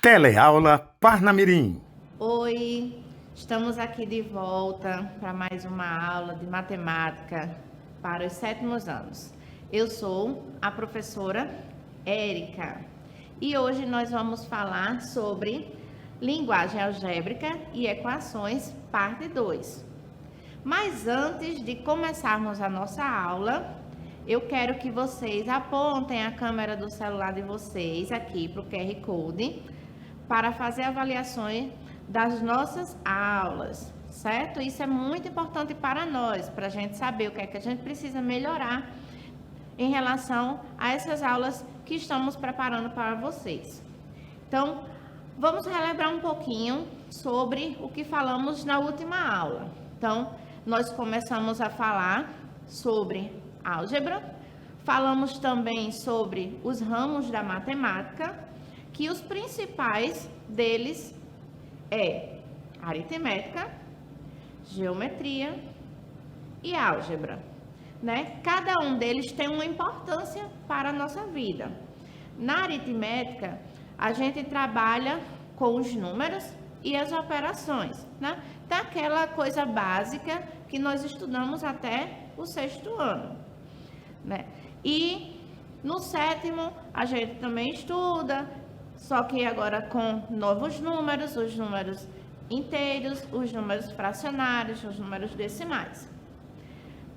Teleaula Parnamirim. Oi, estamos aqui de volta para mais uma aula de matemática para os 7º anos. Eu sou a professora Érica e hoje nós vamos falar sobre linguagem algébrica e equações, parte 2. Mas antes de começarmos a nossa aula, eu quero que vocês apontem a câmera do celular de vocês aqui para o QR Code para fazer avaliações das nossas aulas, certo? Isso é muito importante para nós, para a gente saber o que é que a gente precisa melhorar em relação a essas aulas que estamos preparando para vocês. Então, vamos relembrar um pouquinho sobre o que falamos na última aula. Então, nós começamos a falar sobre álgebra, falamos também sobre os ramos da matemática, que os principais deles é aritmética, geometria e álgebra, né? Cada um deles tem uma importância para a nossa vida. Na aritmética, a gente trabalha com os números e as operações, né? Daquela coisa básica que nós estudamos até o 6º ano, né? E no 7º, a gente também estuda, só que agora com novos números, os números inteiros, os números fracionários, os números decimais.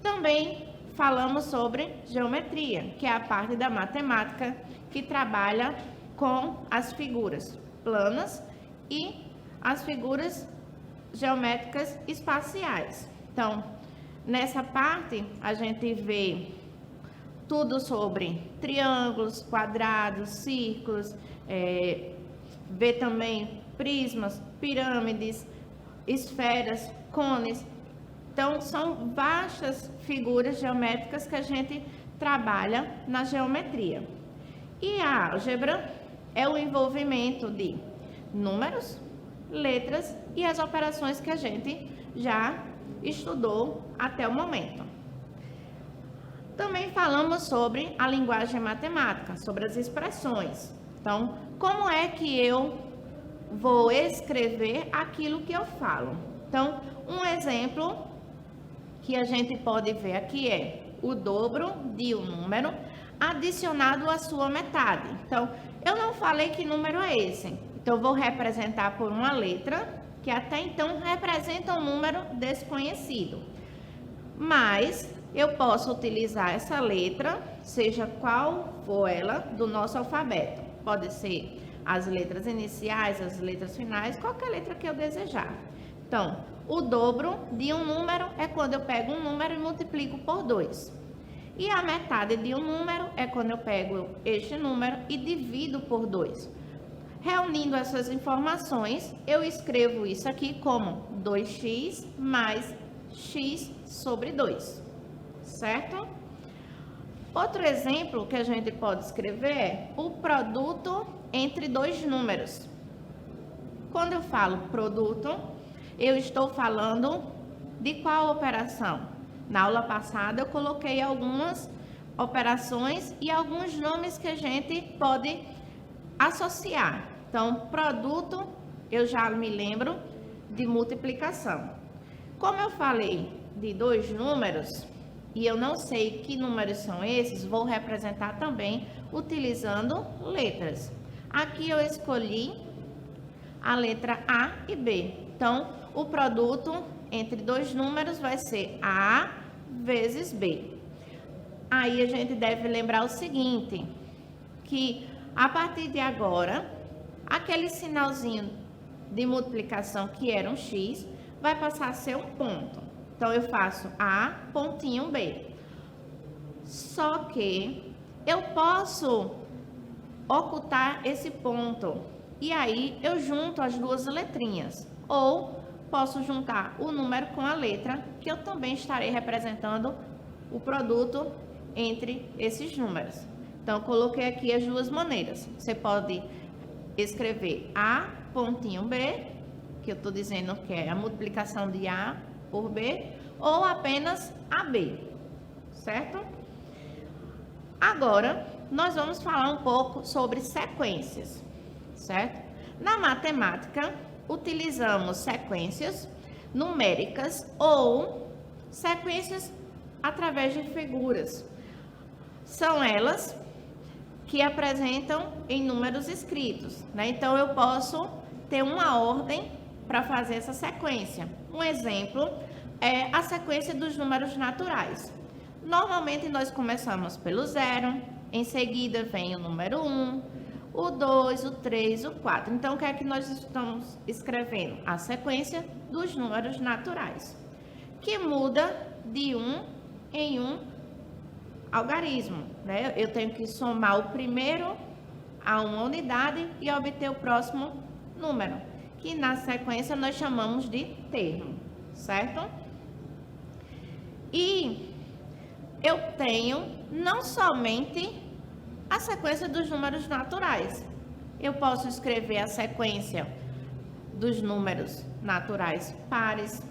Também falamos sobre geometria, que é a parte da matemática que trabalha com as figuras planas e as figuras geométricas espaciais. Então, nessa parte, a gente vê tudo sobre triângulos, quadrados, círculos, vê também prismas, pirâmides, esferas, cones. Então, são vastas figuras geométricas que a gente trabalha na geometria. E a álgebra é o envolvimento de números, letras e as operações que a gente já estudou até o momento. Também falamos sobre a linguagem matemática, sobre as expressões. Então, como é que eu vou escrever aquilo que eu falo? Então, um exemplo que a gente pode ver aqui é o dobro de um número adicionado à sua metade. Então, eu não falei que número é esse. Então, eu vou representar por uma letra que até então representa um número desconhecido. Mas eu posso utilizar essa letra, seja qual for ela, do nosso alfabeto. Pode ser as letras iniciais, as letras finais, qualquer letra que eu desejar. Então, o dobro de um número é quando eu pego um número e multiplico por 2. E a metade de um número é quando eu pego este número e divido por 2. Reunindo essas informações, eu escrevo isso aqui como 2x mais x sobre 2. Certo? Outro exemplo que a gente pode escrever é o produto entre dois números. Quando eu falo produto, eu estou falando de qual operação? Na aula passada eu coloquei algumas operações e alguns nomes que a gente pode associar. Então, produto, eu já me lembro de multiplicação. Como eu falei de dois números, e eu não sei que números são esses, vou representar também utilizando letras. Aqui eu escolhi a letra A e B. Então, o produto entre dois números vai ser A vezes B. Aí a gente deve lembrar o seguinte, que a partir de agora, aquele sinalzinho de multiplicação que era um X, vai passar a ser um ponto. Então, eu faço A, pontinho B. Só que eu posso ocultar esse ponto. E aí, eu junto as duas letrinhas. Ou posso juntar o número com a letra, que eu também estarei representando o produto entre esses números. Então, eu coloquei aqui as duas maneiras. Você pode escrever A, pontinho B, que eu estou dizendo que é a multiplicação de A por B, ou apenas AB, certo? Agora, nós vamos falar um pouco sobre sequências, certo? Na matemática, utilizamos sequências numéricas ou sequências através de figuras. São elas que apresentam em números escritos, né? Então, eu posso ter uma ordem para fazer essa sequência. Um exemplo é a sequência dos números naturais. Normalmente, nós começamos pelo 0, em seguida vem o número 1, o 2, o 3, o 4. Então, o que é que nós estamos escrevendo? A sequência dos números naturais, que muda de um em um algarismo, né? Eu tenho que somar o primeiro a uma unidade e obter o próximo número, que na sequência nós chamamos de termo, certo? E eu tenho não somente a sequência dos números naturais. Eu posso escrever a sequência dos números naturais pares,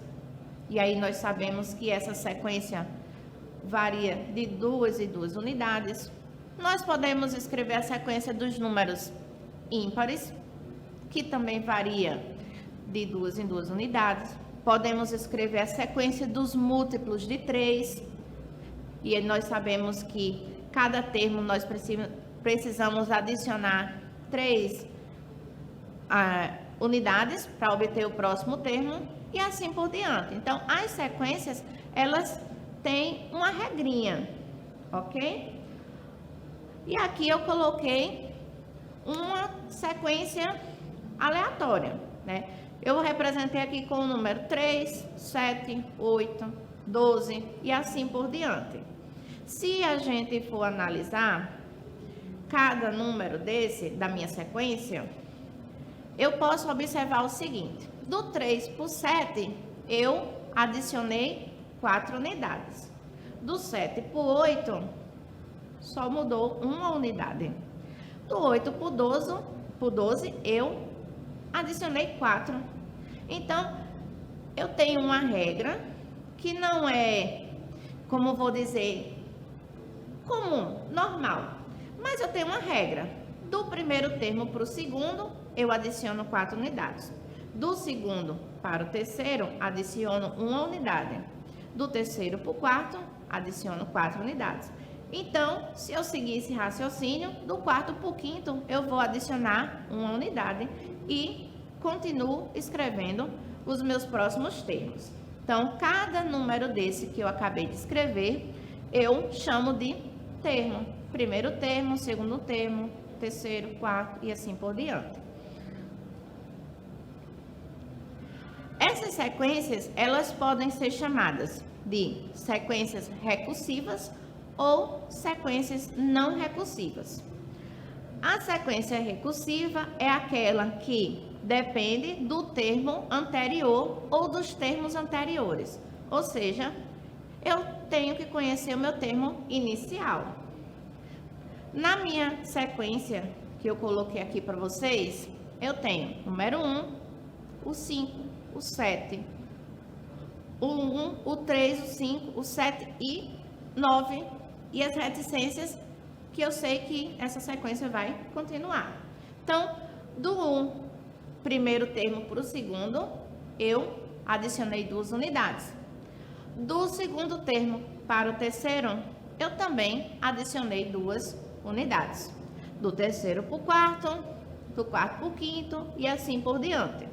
e aí nós sabemos que essa sequência varia de 2 em 2 unidades. Nós podemos escrever a sequência dos números ímpares, que também varia de 2 em 2 unidades. Podemos escrever a sequência dos múltiplos de 3, e nós sabemos que cada termo nós precisamos adicionar 3 unidades para obter o próximo termo, e assim por diante. Então, as sequências, elas têm uma regrinha, ok? E aqui eu coloquei uma sequência aleatória, né? Eu representei aqui com o número 3, 7, 8, 12 e assim por diante. Se a gente for analisar cada número desse, da minha sequência, eu posso observar o seguinte: do 3 para o 7, eu adicionei 4 unidades. Do 7 para o 8, só mudou uma unidade. Do 8 para o 12, eu adicionei 4. Então, eu tenho uma regra que não é, como vou dizer, comum, normal. Mas eu tenho uma regra. Do primeiro termo para o segundo, eu adiciono 4 unidades. Do segundo para o terceiro, adiciono 1 unidade. Do terceiro para o quarto, adiciono 4 unidades. Então, se eu seguir esse raciocínio, do quarto para o quinto, eu vou adicionar 1 unidade e continuo escrevendo os meus próximos termos. Então, cada número desse que eu acabei de escrever, eu chamo de termo. Primeiro termo, segundo termo, terceiro, quarto e assim por diante. Essas sequências, elas podem ser chamadas de sequências recursivas ou sequências não recursivas. A sequência recursiva é aquela que depende do termo anterior ou dos termos anteriores. Ou seja, eu tenho que conhecer o meu termo inicial. Na minha sequência que eu coloquei aqui para vocês, eu tenho o número 1, o 5, o 7, o 1, o 3, o 5, o 7 e 9, e as reticências, que eu sei que essa sequência vai continuar. Então, do primeiro termo para o segundo, eu adicionei 2 unidades. Do segundo termo para o terceiro, eu também adicionei 2 unidades. Do terceiro para o quarto, do quarto para o quinto e assim por diante.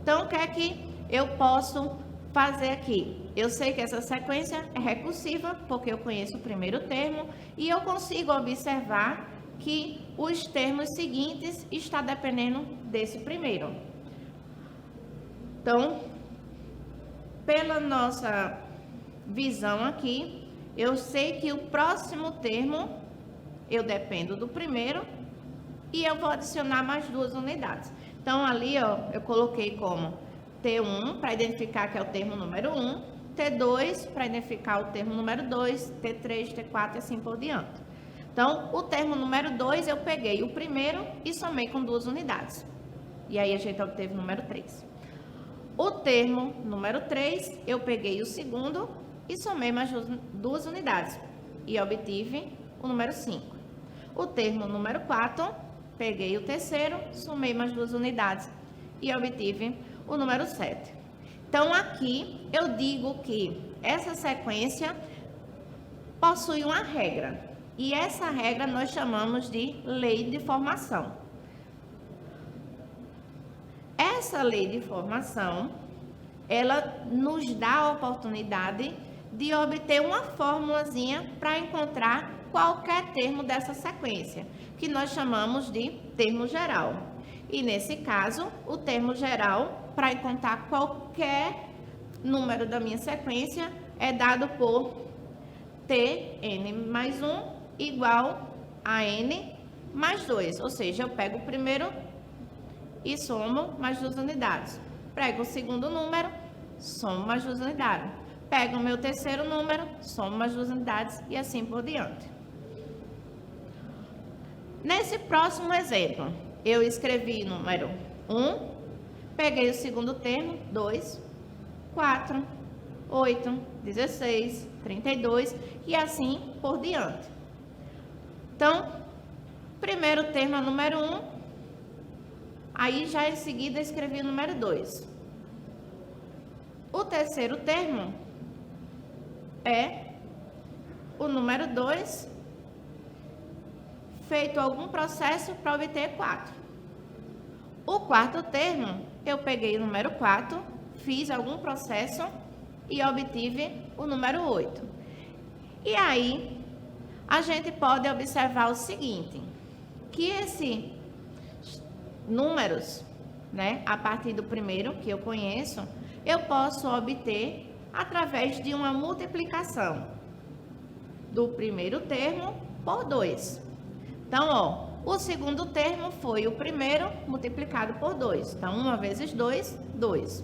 Então, o que é que eu posso fazer aqui? Eu sei que essa sequência é recursiva, porque eu conheço o primeiro termo e eu consigo observar que os termos seguintes estão dependendo desse primeiro. Então, pela nossa visão aqui, eu sei que o próximo termo eu dependo do primeiro e eu vou adicionar mais 2 unidades. Então, ali, ó, eu coloquei como T1 para identificar que é o termo número 1, T2 para identificar o termo número 2, T3, T4 e assim por diante. Então, o termo número 2 eu peguei o primeiro e somei com 2 unidades. E aí a gente obteve o número 3. O termo número 3 eu peguei o segundo e somei mais 2 unidades. E obtive o número 5. O termo número 4 peguei o terceiro, somei mais 2 unidades e obtive o número 7. Então, aqui eu digo que essa sequência possui uma regra. E essa regra nós chamamos de lei de formação. Essa lei de formação, ela nos dá a oportunidade de obter uma formulazinha para encontrar qualquer termo dessa sequência, que nós chamamos de termo geral. E nesse caso, o termo geral, para encontrar qualquer número da minha sequência, é dado por Tn mais 1 igual a N mais 2. Ou seja, eu pego o primeiro e somo mais 2 unidades. Pego o segundo número, somo mais 2 unidades. Pego o meu terceiro número, somo mais 2 unidades e assim por diante. Nesse próximo exemplo, eu escrevi número 1, peguei o segundo termo, 2, 4, 8, 16, 32 e assim por diante. Então, primeiro termo é o número 1, aí já em seguida escrevi o número 2. O terceiro termo é o número 2, feito algum processo para obter 4. O quarto termo, eu peguei o número 4, fiz algum processo e obtive o número 8. E aí, a gente pode observar o seguinte, que esses números, né, a partir do primeiro que eu conheço, eu posso obter através de uma multiplicação do primeiro termo por 2. Então, ó, o segundo termo foi o primeiro multiplicado por 2. Então, 1 vezes 2, 2.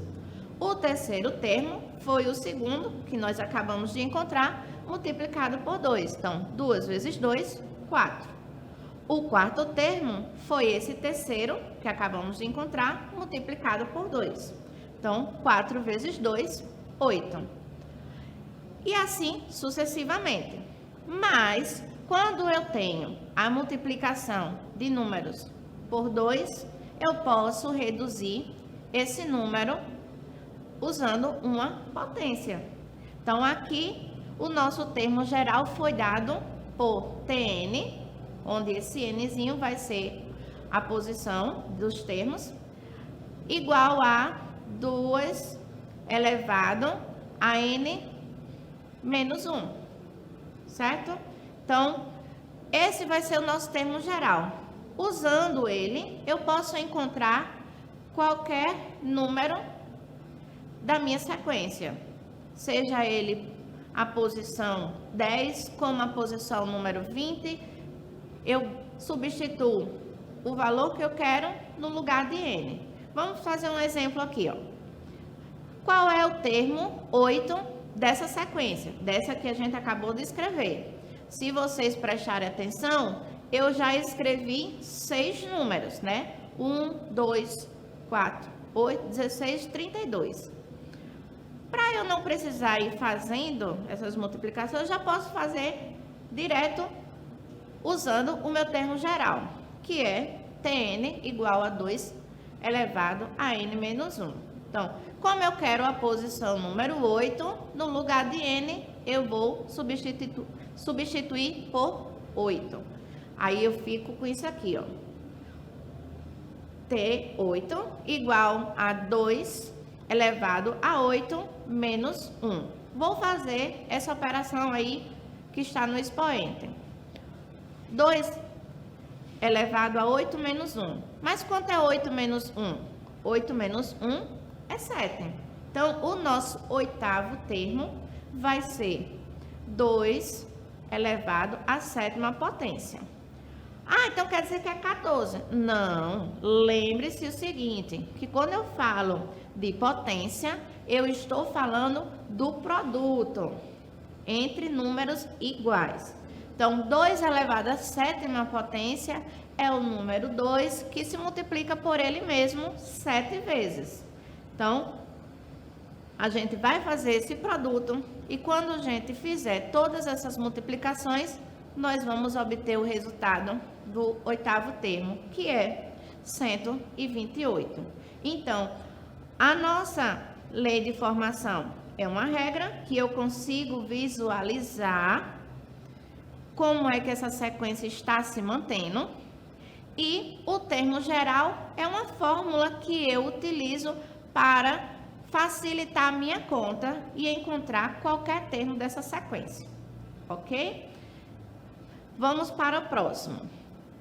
O terceiro termo foi o segundo, que nós acabamos de encontrar, multiplicado por 2. Então, 2 vezes 2, 4. O quarto termo foi esse terceiro, que acabamos de encontrar, multiplicado por 2. Então, 4 vezes 2, 8. E assim sucessivamente. Mas, quando eu tenho a multiplicação de números por 2, eu posso reduzir esse número usando uma potência. Então, aqui, o nosso termo geral foi dado por Tn, onde esse Nzinho vai ser a posição dos termos, igual a 2 elevado a N menos 1, certo? Então, esse vai ser o nosso termo geral. Usando ele, eu posso encontrar qualquer número da minha sequência, seja ele a posição 10 como a posição número 20, eu substituo o valor que eu quero no lugar de N. Vamos fazer um exemplo aqui, ó. Qual é o termo 8 dessa sequência? Dessa que a gente acabou de escrever. Se vocês prestarem atenção, eu já escrevi 6 números, né? 1, 2, 4, 8, 16, 32. Para eu não precisar ir fazendo essas multiplicações, eu já posso fazer direto usando o meu termo geral, que é Tn igual a 2 elevado a N menos 1. Então, como eu quero a posição número 8, no lugar de N, eu vou substituir por 8. Aí eu fico com isso aqui, ó. T8 igual a 2 elevado a 8 menos 1. Vou fazer essa operação aí que está no expoente. 2 elevado a 8 menos 1. Mas quanto é 8 menos 1? 8 menos 1 é 7. Então, o nosso oitavo termo vai ser 2 elevado à sétima potência. Ah, então quer dizer que é 14? Não, lembre-se o seguinte, que quando eu falo de potência, eu estou falando do produto entre números iguais. Então, 2 elevado à sétima potência é o número 2 que se multiplica por ele mesmo 7 vezes. Então, a gente vai fazer esse produto e quando a gente fizer todas essas multiplicações, nós vamos obter o resultado do oitavo termo, que é 128. Então, a nossa lei de formação é uma regra que eu consigo visualizar como é que essa sequência está se mantendo. E o termo geral é uma fórmula que eu utilizo para facilitar a minha conta e encontrar qualquer termo dessa sequência, ok? Vamos para o próximo.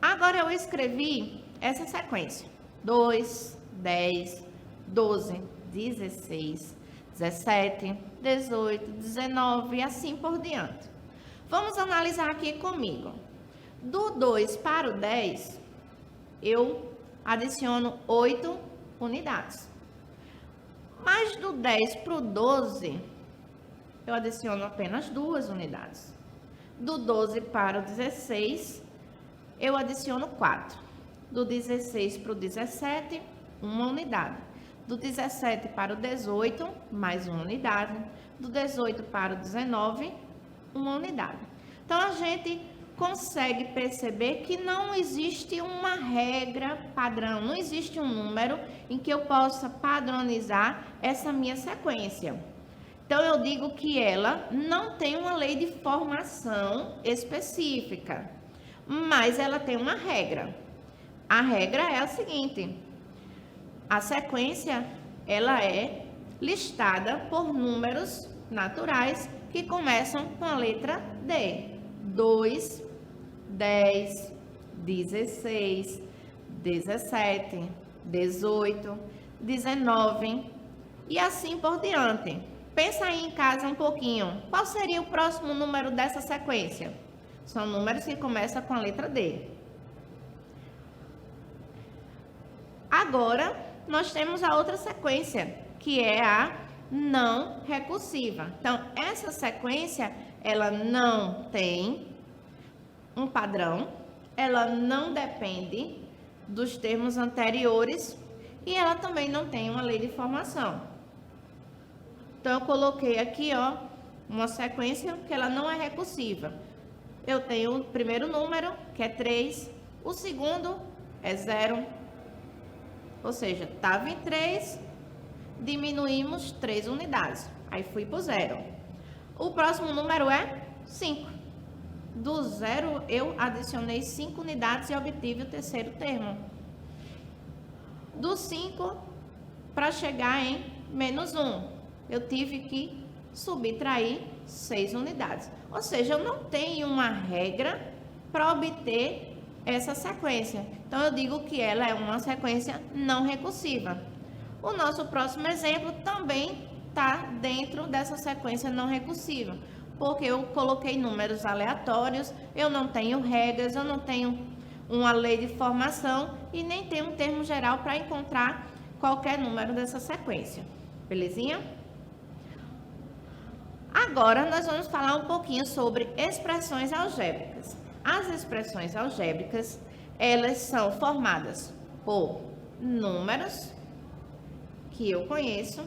Agora eu escrevi essa sequência: 2, 10, 12, 16, 17, 18, 19 e assim por diante. Vamos analisar aqui comigo. Do 2 para o 10, eu adiciono 8 unidades. Mas do 10 para o 12, eu adiciono apenas 2 unidades. Do 12 para o 16, eu adiciono 4. Do 16 para o 17, 1 unidade. Do 17 para o 18, mais 1 unidade. Do 18 para o 19, 1 unidade. Então, a gente consegue perceber que não existe uma regra padrão, não existe um número em que eu possa padronizar essa minha sequência. Então, eu digo que ela não tem uma lei de formação específica, mas ela tem uma regra. A regra é a seguinte: a sequência, ela é listada por números naturais que começam com a letra D. 2, 10, 16, 17, 18, 19 e assim por diante. Pensa aí em casa um pouquinho. Qual seria o próximo número dessa sequência? São números que começam com a letra D. Agora, nós temos a outra sequência, que é a não recursiva. Então, essa sequência, ela não tem um padrão, ela não depende dos termos anteriores e ela também não tem uma lei de formação. Então, eu coloquei aqui, ó, uma sequência que ela não é recursiva. Eu tenho o primeiro número, que é 3, o segundo é 0, ou seja, estava em 3, diminuímos 3 unidades, aí fui para o 0. O próximo número é 5. Do 0, eu adicionei 5 unidades e obtive o terceiro termo. Do 5, para chegar em menos 1, eu tive que subtrair 6 unidades. Ou seja, eu não tenho uma regra para obter essa sequência. Então, eu digo que ela é uma sequência não recursiva. O nosso próximo exemplo também está dentro dessa sequência não recursiva, porque eu coloquei números aleatórios, eu não tenho regras, eu não tenho uma lei de formação e nem tenho um termo geral para encontrar qualquer número dessa sequência. Belezinha? Agora, nós vamos falar um pouquinho sobre expressões algébricas. As expressões algébricas, elas são formadas por números que eu conheço,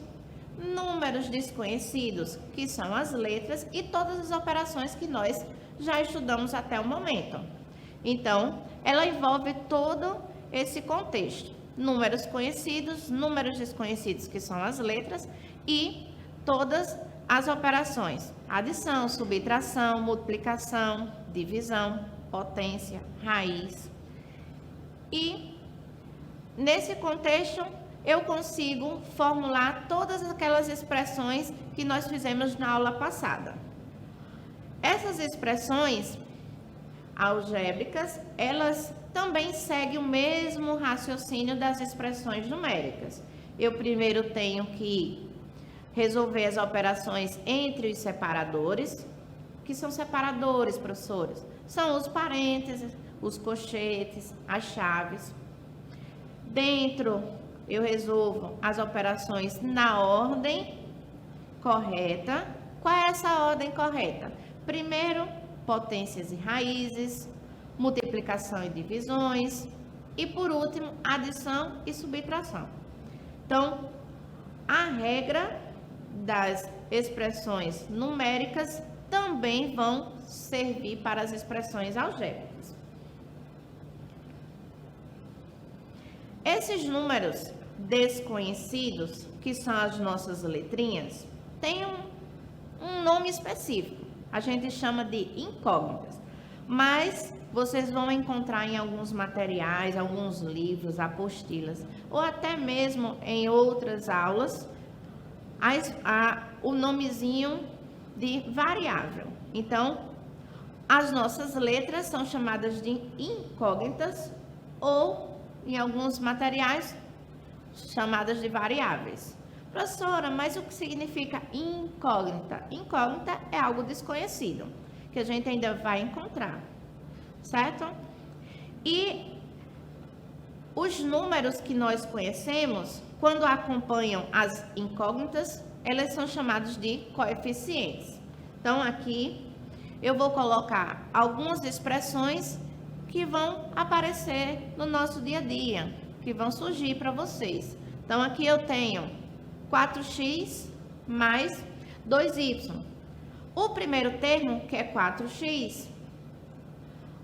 números desconhecidos, que são as letras, e todas as operações que nós já estudamos até o momento. Então, ela envolve todo esse contexto. Números conhecidos, números desconhecidos, que são as letras, e todas as operações: adição, subtração, multiplicação, divisão, potência, raiz. E, nesse contexto, eu consigo formular todas aquelas expressões que nós fizemos na aula passada. Essas expressões algébricas, elas também seguem o mesmo raciocínio das expressões numéricas. Eu primeiro tenho que resolver as operações entre os separadores. O que são separadores, professores? São os parênteses, os colchetes, as chaves. Dentro, eu resolvo as operações na ordem correta. Qual é essa ordem correta? Primeiro, potências e raízes, multiplicação e divisões, e por último, adição e subtração. Então, a regra das expressões numéricas também vão servir para as expressões algébricas. esses números desconhecidos, que são as nossas letrinhas, têm um nome específico. A gente chama de incógnitas. Mas vocês vão encontrar em alguns materiais, alguns livros, apostilas, ou até mesmo em outras aulas, o nomezinho de variável. Então, as nossas letras são chamadas de incógnitas ou, em alguns materiais, chamadas de variáveis. Professora, mas o que significa incógnita? Incógnita é algo desconhecido, que a gente ainda vai encontrar, certo? E os números que nós conhecemos, quando acompanham as incógnitas, elas são chamados de coeficientes. Então, aqui eu vou colocar algumas expressões que vão aparecer no nosso dia a dia, que vão surgir para vocês. Então, aqui eu tenho 4x mais 2y. O primeiro termo, que é 4x,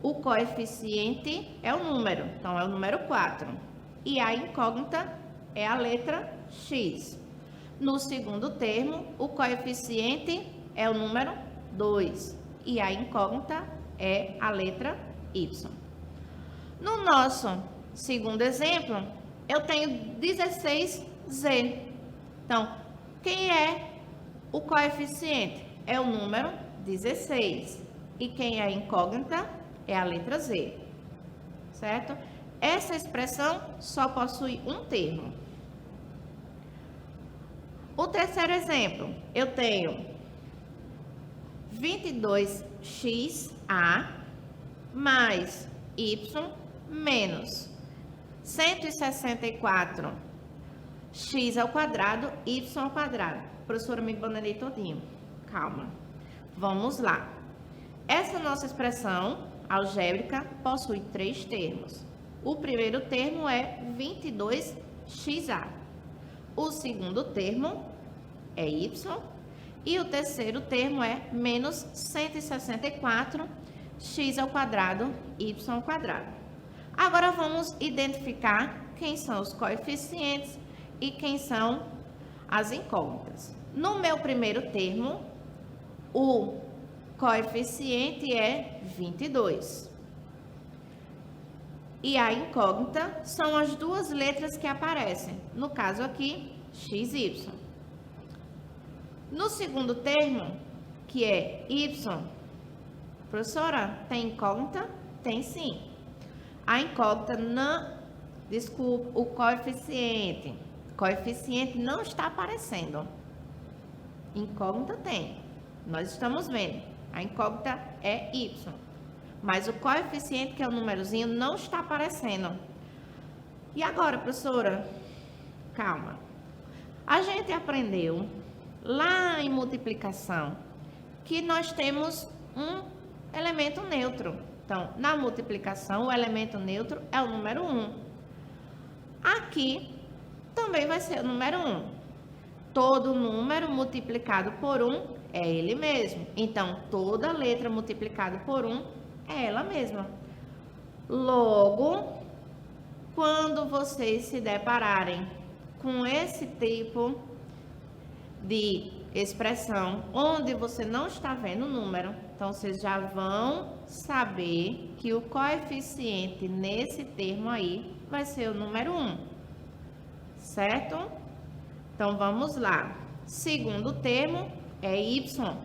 o coeficiente é o número, então é o número 4. E a incógnita é a letra x. No segundo termo, o coeficiente é o número 2. E a incógnita é a letra y. No nosso segundo exemplo, eu tenho 16z. Então, quem é o coeficiente? É o número 16. E quem é a incógnita é a letra z. Certo? Essa expressão só possui um termo. O terceiro exemplo, eu tenho 22xa mais y menos 164 x ao quadrado, y ao quadrado. Professora, me bananei todinho. Calma. Vamos lá. Essa nossa expressão algébrica possui três termos. O primeiro termo é 22xa. O segundo termo é y. E o terceiro termo é menos 164 x ao quadrado, y ao quadrado. Agora vamos identificar quem são os coeficientes e quem são as incógnitas. No meu primeiro termo, o coeficiente é 22. E a incógnita são as duas letras que aparecem. No caso aqui, xy. No segundo termo, que é y, professora, tem incógnita? Tem sim. A incógnita não, desculpa, o coeficiente não está aparecendo. Incógnita tem. Nós estamos vendo. A incógnita é y. Mas o coeficiente, que é o númerozinho, não está aparecendo. E agora, professora? Calma. A gente aprendeu lá em multiplicação que nós temos um elemento neutro. Então, na multiplicação, o elemento neutro é o número 1. Aqui também vai ser o número 1. Todo número multiplicado por 1 é ele mesmo. Então, toda letra multiplicada por 1 é ela mesma. Logo, quando vocês se depararem com esse tipo de expressão, onde você não está vendo o número, então vocês já vão saber que o coeficiente nesse termo aí vai ser o número 1. Certo? Então, vamos lá. Segundo termo é y.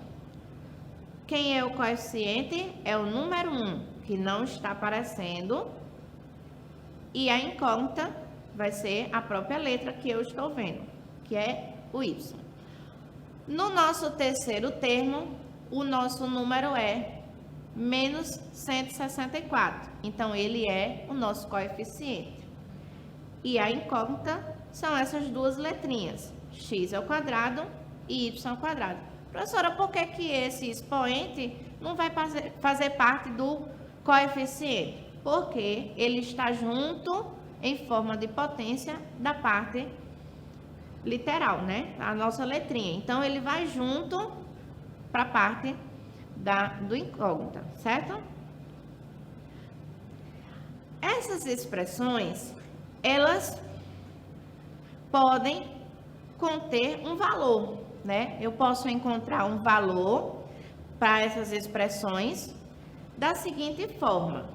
Quem é o coeficiente? É o número 1, que não está aparecendo. E a incógnita vai ser a própria letra que eu estou vendo, que é o y. No nosso terceiro termo, o nosso número é menos 164. Então, ele é o nosso coeficiente. E a incógnita são essas duas letrinhas, x ao quadrado e y ao quadrado. Professora, por que que esse expoente não vai fazer parte do coeficiente? Porque ele está junto em forma de potência da parte literal, né? A nossa letrinha. Então, ele vai junto para a parte do incógnita, certo? Essas expressões, elas podem conter um valor, né? Eu posso encontrar um valor para essas expressões da seguinte forma: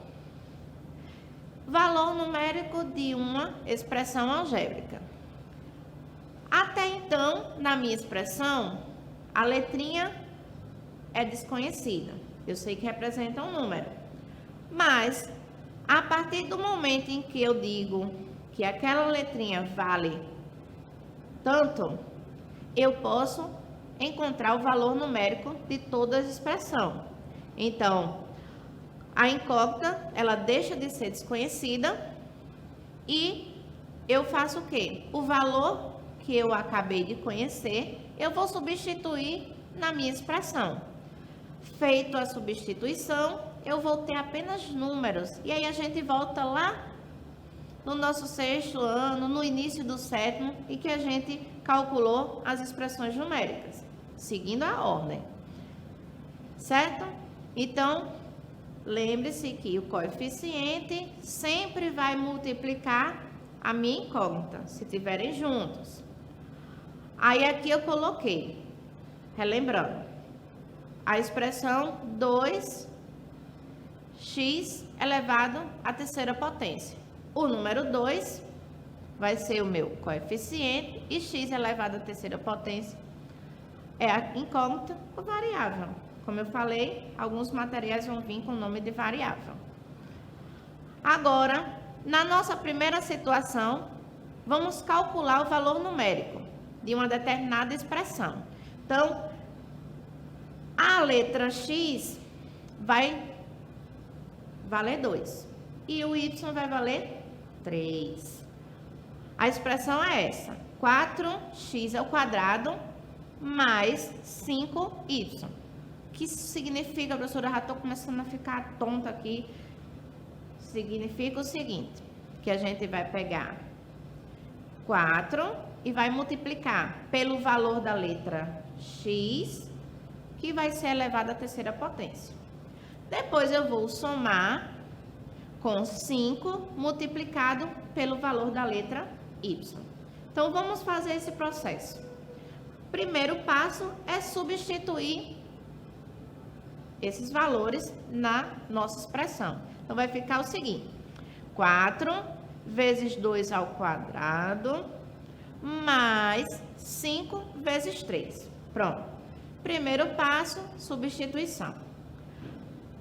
valor numérico de uma expressão algébrica. Até então, na minha expressão, a letrinha é desconhecida. Eu sei que representa um número. Mas, a partir do momento em que eu digo que aquela letrinha vale tanto, eu posso encontrar o valor numérico de toda a expressão. Então, a incógnita, ela deixa de ser desconhecida e eu faço o quê? O valor que eu acabei de conhecer, eu vou substituir na minha expressão. Feito a substituição, eu vou ter apenas números. E aí a gente volta lá no nosso 6º ano, no início do 7º, e que a gente calculou as expressões numéricas, seguindo a ordem. Certo? Então, lembre-se que o coeficiente sempre vai multiplicar a minha incógnita, se estiverem juntos. Aí aqui eu coloquei, relembrando, a expressão 2x elevado à terceira potência. O número 2 vai ser o meu coeficiente e x elevado à terceira potência é a incógnita ou variável. Como eu falei, alguns materiais vão vir com o nome de variável. Agora, na nossa primeira situação, vamos calcular o valor numérico de uma determinada expressão. Então, a letra x vai valer 2 e o y vai valer 3. A expressão é essa: 4x² mais 5y. O que isso significa, professora? Já estou começando a ficar tonta aqui. Significa o seguinte, que a gente vai pegar 4 e vai multiplicar pelo valor da letra x, que vai ser elevado à terceira potência. Depois eu vou somar com 5 multiplicado pelo valor da letra y. Então, vamos fazer esse processo. Primeiro passo é substituir esses valores na nossa expressão. Então, vai ficar o seguinte: 4 vezes 2 ao quadrado mais 5 vezes 3. Pronto. Primeiro passo, substituição.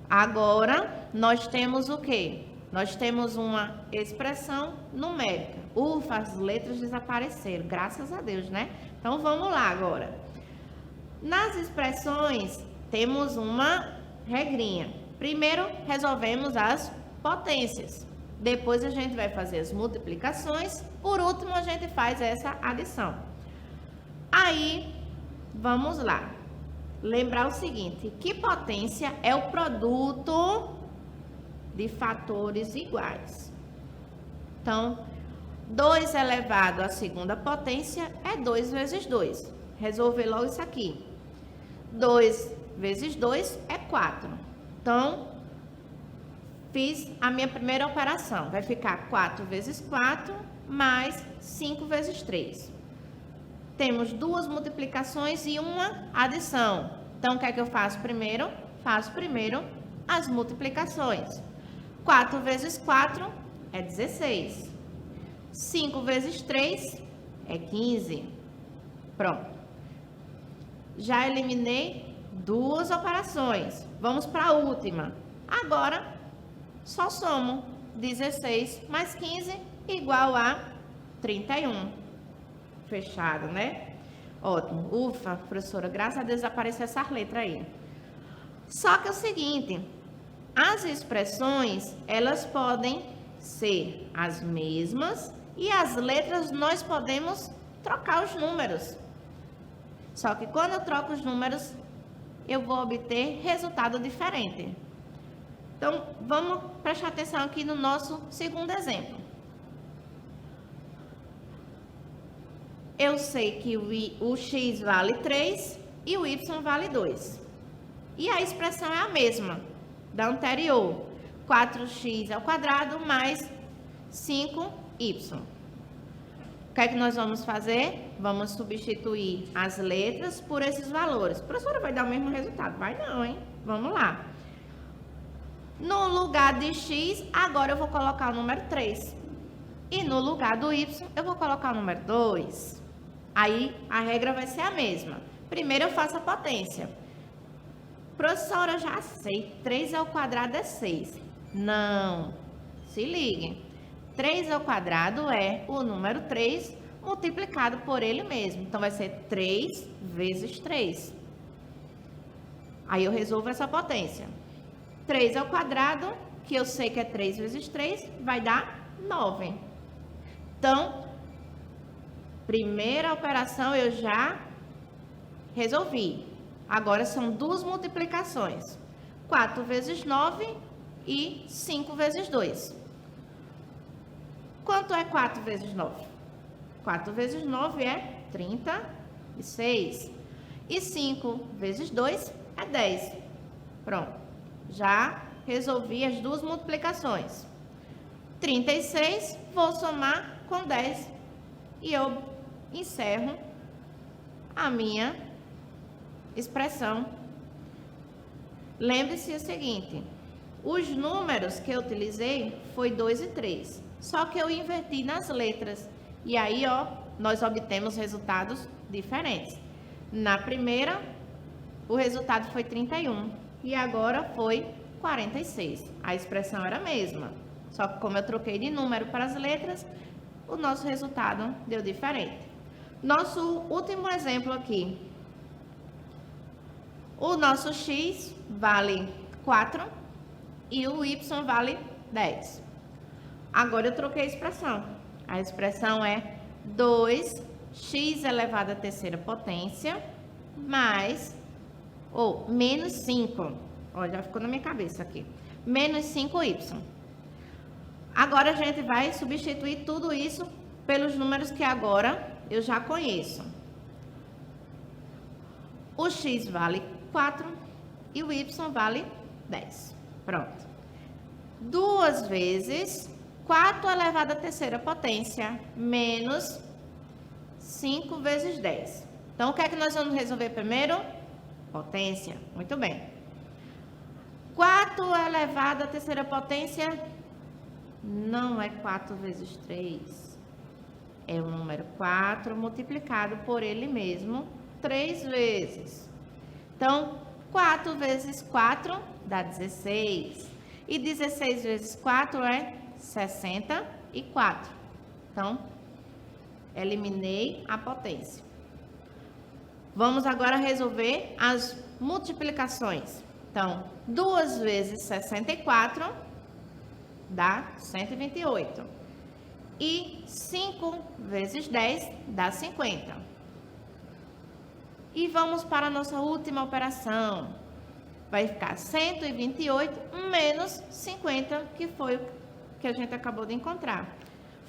Agora, nós temos o quê? Nós temos uma expressão numérica. Ufa, as letras desapareceram, graças a Deus, né? Então, vamos lá agora. Nas expressões, temos uma regrinha. Primeiro, resolvemos as potências. Depois, a gente vai fazer as multiplicações. Por último, a gente faz essa adição. Aí, vamos lá. Lembrar o seguinte, que potência é o produto de fatores iguais. Então, 2 elevado à segunda potência é 2 vezes 2. Resolver logo isso aqui. 2 vezes 2 é 4. Então, fiz a minha primeira operação. Vai ficar 4 vezes 4 mais 5 vezes 3. Temos duas multiplicações e uma adição. Então, o que é que eu faço primeiro? Faço primeiro as multiplicações. 4 vezes 4 é 16. 5 vezes 3 é 15. Pronto. Já eliminei duas operações. Vamos para a última. Agora, só somo 16 mais 15 igual a 31. Fechado, né? Ótimo. Ufa, professora, graças a Deus apareceu essa letra aí. Só que é o seguinte, as expressões, elas podem ser as mesmas e as letras nós podemos trocar os números. Só que quando eu troco os números, eu vou obter resultado diferente. Então, vamos prestar atenção aqui no nosso segundo exemplo. Eu sei que o x vale 3 e o y vale 2. E a expressão é a mesma da anterior. 4x ao quadrado mais 5 Y. O que é que nós vamos fazer? Vamos substituir as letras por esses valores. Professora, vai dar o mesmo resultado? Vai não, hein? Vamos lá. No lugar de x, agora eu vou colocar o número 3. E no lugar do y, eu vou colocar o número 2. Aí, a regra vai ser a mesma. Primeiro eu faço a potência. Professora, já sei. 3 ao quadrado é 6. Não. Se liguem. 3 ao quadrado é o número 3 multiplicado por ele mesmo. Então, vai ser 3 vezes 3. Aí, eu resolvo essa potência. 3 ao quadrado, que eu sei que é 3 vezes 3, vai dar 9. Então, primeira operação eu já resolvi. Agora são duas multiplicações. 4 vezes 9 e 5 vezes 2. Quanto é 4 vezes 9? 4 vezes 9 é 36. E 5 vezes 2 é 10. Pronto. Já resolvi as duas multiplicações. 36, vou somar com 10. E eu encerro a minha expressão. Lembre-se o seguinte, os números que eu utilizei foi 2 e 3. Só que eu inverti nas letras. E aí, ó, nós obtemos resultados diferentes. Na primeira, o resultado foi 31. E agora foi 46. A expressão era a mesma. Só que como eu troquei de número para as letras, o nosso resultado deu diferente. Nosso último exemplo aqui. O nosso x vale 4 e o y vale 10. Agora eu troquei a expressão. A expressão é 2x elevado à terceira potência mais, ou menos 5. Olha, já ficou na minha cabeça aqui. Menos 5y. Agora a gente vai substituir tudo isso pelos números que agora eu já conheço. O x vale 4 e o y vale 10. Pronto. 2 vezes 4 elevado à terceira potência menos 5 vezes 10. Então, o que é que nós vamos resolver primeiro? Potência. Muito bem. 4 elevado à terceira potência não é 4 vezes 3. É o número 4 multiplicado por ele mesmo 3 vezes. Então, 4 vezes 4 dá 16. E 16 vezes 4 é 64. Então, eliminei a potência. Vamos agora resolver as multiplicações. Então, 2 vezes 64 dá 128. E 5 vezes 10 dá 50. E vamos para a nossa última operação. Vai ficar 128 menos 50, que foi o que a gente acabou de encontrar.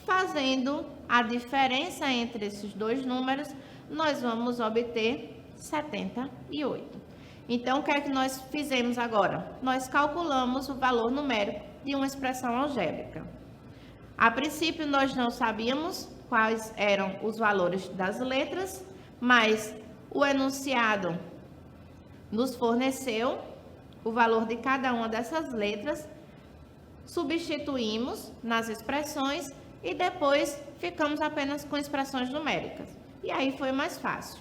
Fazendo a diferença entre esses dois números, nós vamos obter 78. Então, o que é que nós fizemos agora? Nós calculamos o valor numérico de uma expressão algébrica. A princípio, nós não sabíamos quais eram os valores das letras, mas o enunciado nos forneceu o valor de cada uma dessas letras, substituímos nas expressões e depois ficamos apenas com expressões numéricas. E aí foi mais fácil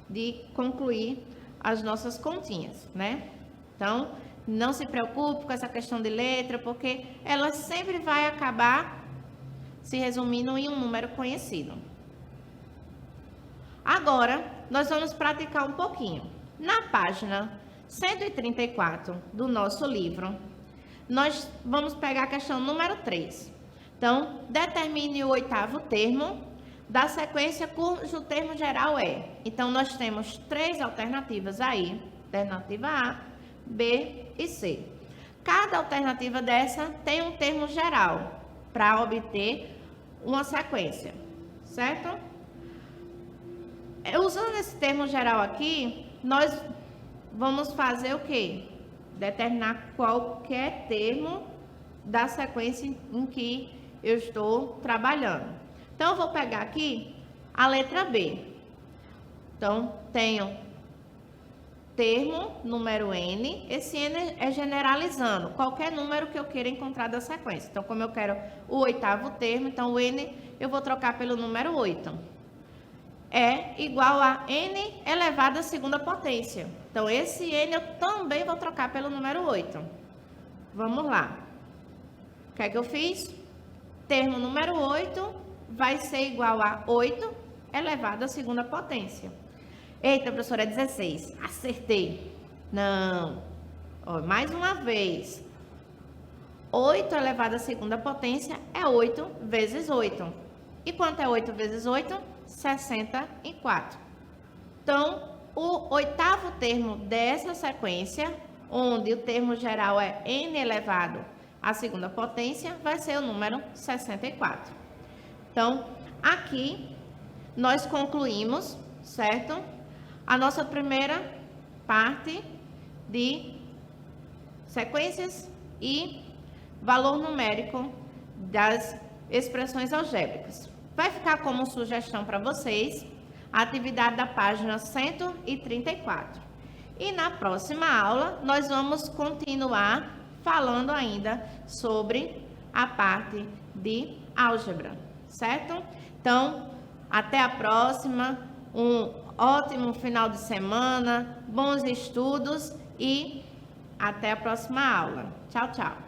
de concluir as nossas continhas, né? Então, não se preocupe com essa questão de letra, porque ela sempre vai acabar se resumindo em um número conhecido. Agora, nós vamos praticar um pouquinho. Na página 134 do nosso livro, nós vamos pegar a questão número 3. Então, determine o oitavo termo da sequência cujo termo geral é. Então, nós temos 3 alternativas aí, alternativa A, B e C. Cada alternativa dessa tem um termo geral para obter uma sequência, certo? Usando esse termo geral aqui, nós vamos fazer o quê? Determinar qualquer termo da sequência em que eu estou trabalhando. Então, eu vou pegar aqui a letra B. Então, tenho termo, número N. Esse N é generalizando, qualquer número que eu queira encontrar da sequência. Então, como eu quero o oitavo termo, então o N eu vou trocar pelo número 8. É igual a N elevado à segunda potência. Então, esse N eu também vou trocar pelo número 8. Vamos lá. O que é que eu fiz? Termo número 8 vai ser igual a 8 elevado à segunda potência. Eita, professora, é 16. Acertei. Não. Ó, mais uma vez. 8 elevado à segunda potência é 8 vezes 8. E quanto é 8 vezes 8? 64. Então, o oitavo termo dessa sequência, onde o termo geral é n elevado à segunda potência, vai ser o número 64. Então, aqui nós concluímos, certo? A nossa primeira parte de sequências e valor numérico das expressões algébricas. Vai ficar como sugestão para vocês a atividade da página 134. E na próxima aula, nós vamos continuar falando ainda sobre a parte de álgebra, certo? Então, até a próxima, um ótimo final de semana, bons estudos e até a próxima aula. Tchau, tchau.